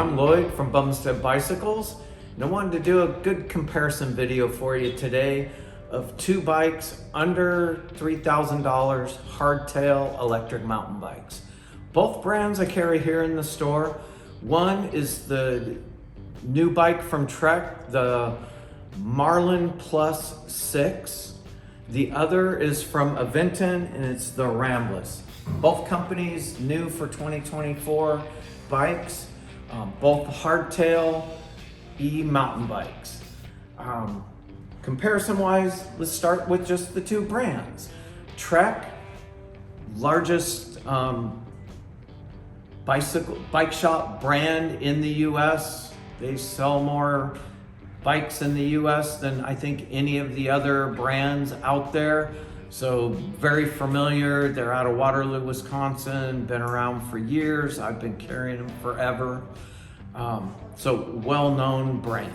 I'm Lloyd from Bumstead Bicycles, and I wanted to do a good comparison video for you today of two bikes under $3,000 hardtail electric mountain bikes. Both brands I carry here in the store. One is the new bike from Trek, the Marlin Plus 6. The other is from Aventon, and it's the Ramblas. Both companies new for 2024 bikes, both hardtail mountain bikes. Comparison wise, let's start with just the two brands. Trek, largest bike shop brand in the US. They sell more bikes in the US than I think any of the other brands out there. So very familiar. They're out of Waterloo, Wisconsin, been around for years. I've been carrying them forever. So well-known brand.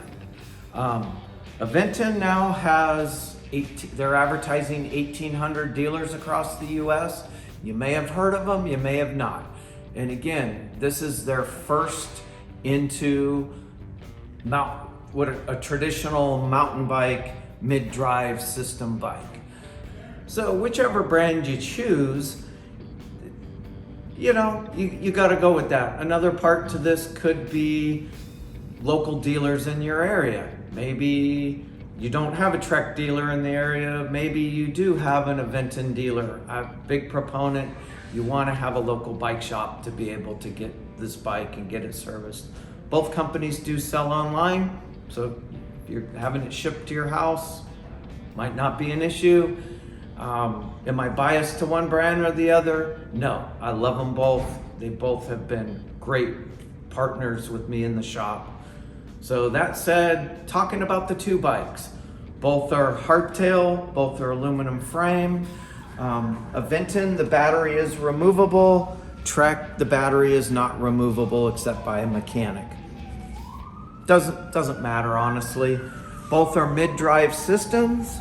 Aventon now has, they're advertising 1,800 dealers across the US. You may have heard of them, you may have not. And again, this is their first into a traditional mountain bike, mid-drive system bike. So whichever brand you choose, you know, you got to go with that. Another part to this could be local dealers in your area. Maybe you don't have a Trek dealer in the area. Maybe you do have an Aventon dealer. I'm a big proponent. You want to have a local bike shop to be able to get this bike and get it serviced. Both companies do sell online, so if you're having it shipped to your house, might not be an issue. Am I biased to one brand or the other? No, I love them both. They both have been great partners with me in the shop. So that said, talking about the two bikes, both are hardtail, both are aluminum frame. Aventon, the battery is removable. Trek, the battery is not removable except by a mechanic. Doesn't matter, honestly. Both are mid-drive systems.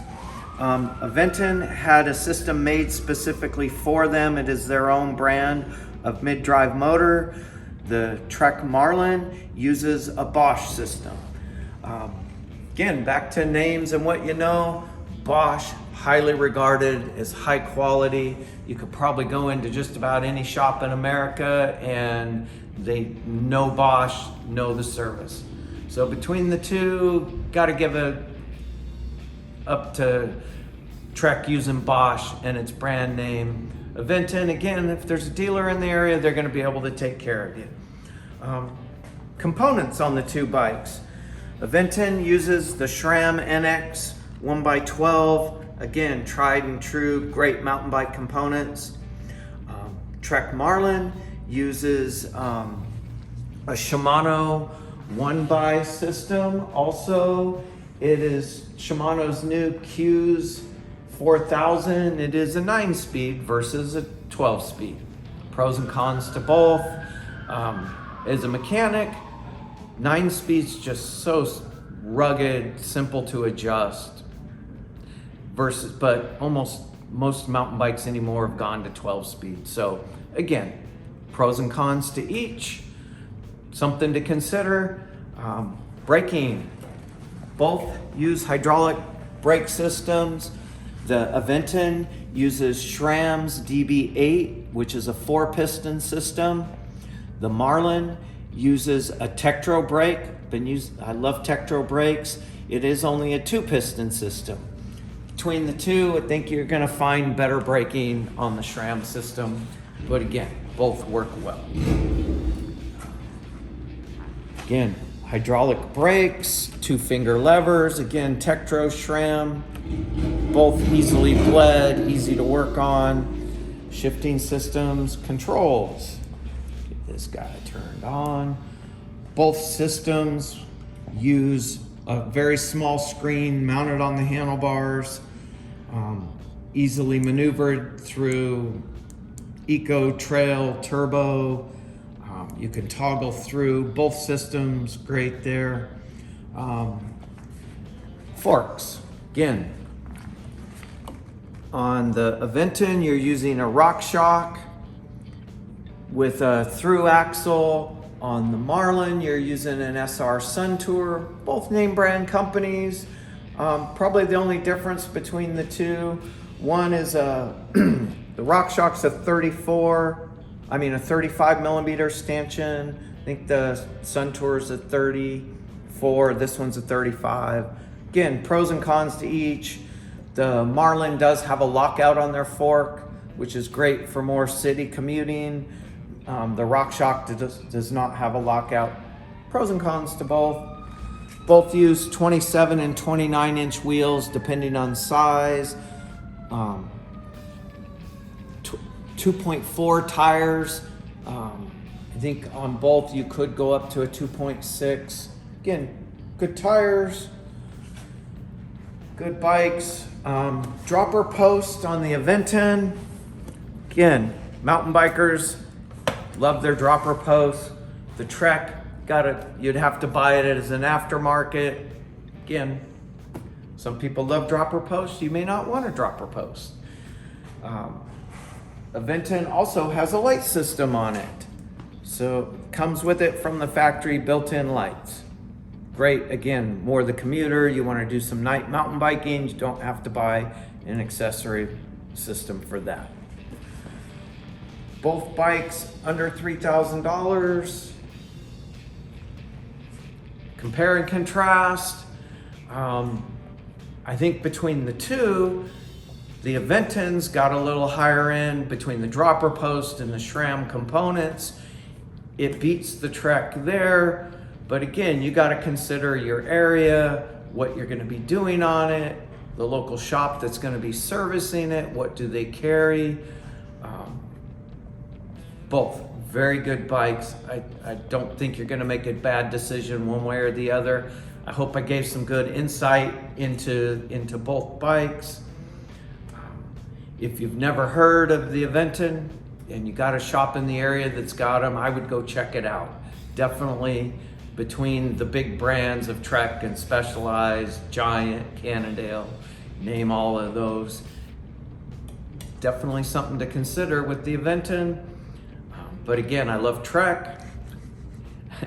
Aventon had a system made specifically for them. It is their own brand of mid-drive motor. The Trek Marlin uses a Bosch system. Again, back to names and what you know. Bosch, highly regarded as high quality. You could probably go into just about any shop in America and they know Bosch, know the service. So between the two, got to give it up to Trek using Bosch and its brand name. Aventon, again, if there's a dealer in the area, they're going to be able to take care of you. Components on the two bikes. Aventon uses the SRAM NX 1x12. Again, tried and true, great mountain bike components. Trek Marlin uses a Shimano 1x system. Also, it is Shimano's new Q's 4000. It is a 9-speed versus a 12-speed. Pros and cons to both. As a mechanic, 9-speed's just so rugged, simple to adjust. But most mountain bikes anymore have gone to 12-speed. So again, pros and cons to each. Something to consider. Braking. Both use hydraulic brake systems. The Aventon uses SRAM's DB8, which is a 4-piston system. The Marlin uses a Tektro brake. I love Tektro brakes. It is only a 2-piston system. Between the two, I think you're gonna find better braking on the SRAM system. But again, both work well. Again, hydraulic brakes, 2-finger levers. Again, Tektro, SRAM, both easily bled, easy to work on. Shifting systems, controls. Get this guy turned on. Both systems use a very small screen mounted on the handlebars, easily maneuvered through Eco, Trail, Turbo. You can toggle through both systems, great there. Forks, again, on the Aventon, you're using a RockShox with a through axle On the Marlin, you're using an SR Sun Tour, both name brand companies. Probably the only difference between the two, one is the RockShox's a 35 millimeter stanchion. I think the Sun Tour's a 34, this one's a 35. Again, pros and cons to each. The Marlin does have a lockout on their fork, which is great for more city commuting. The RockShox does not have a lockout. Pros and cons to both. Both use 27 and 29 inch wheels depending on size. 2.4 tires. I think on both you could go up to a 2.6. Again, good tires, good bikes. Dropper post on the Aventon. Again, mountain bikers love their dropper post. The Trek, you'd have to buy it as an aftermarket. Again, some people love dropper posts. You may not want a dropper post. Aventon also has a light system on it. So comes with it from the factory, built-in lights. Great, again, more the commuter, you want to do some night mountain biking, you don't have to buy an accessory system for that. Both bikes under $3,000. Compare and contrast. I think between the two, the Aventon's got a little higher end between the dropper post and the SRAM components. It beats the Trek there, but again, you got to consider your area, what you're going to be doing on it, the local shop that's going to be servicing it, what do they carry. Both very good bikes. I don't think you're going to make a bad decision one way or the other. I hope I gave some good insight into both bikes. If you've never heard of the Aventon and you got a shop in the area that's got them, I would go check it out. Definitely between the big brands of Trek and Specialized, Giant, Cannondale, name all of those. Definitely something to consider with the Aventon. But again, I love Trek.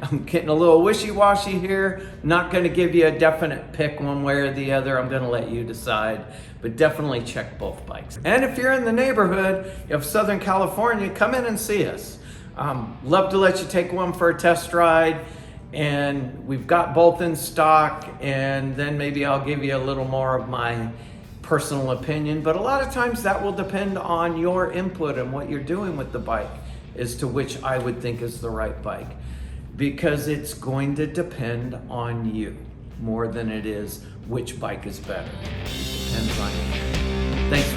I'm getting a little wishy-washy here. Not gonna give you a definite pick one way or the other. I'm gonna let you decide, but definitely check both bikes. And if you're in the neighborhood of Southern California, come in and see us. Love to let you take one for a test ride, and we've got both in stock, and then maybe I'll give you a little more of my personal opinion, but a lot of times that will depend on your input and what you're doing with the bike as to which I would think is the right bike, because it's going to depend on you more than it is which bike is better. It depends on you. Thanks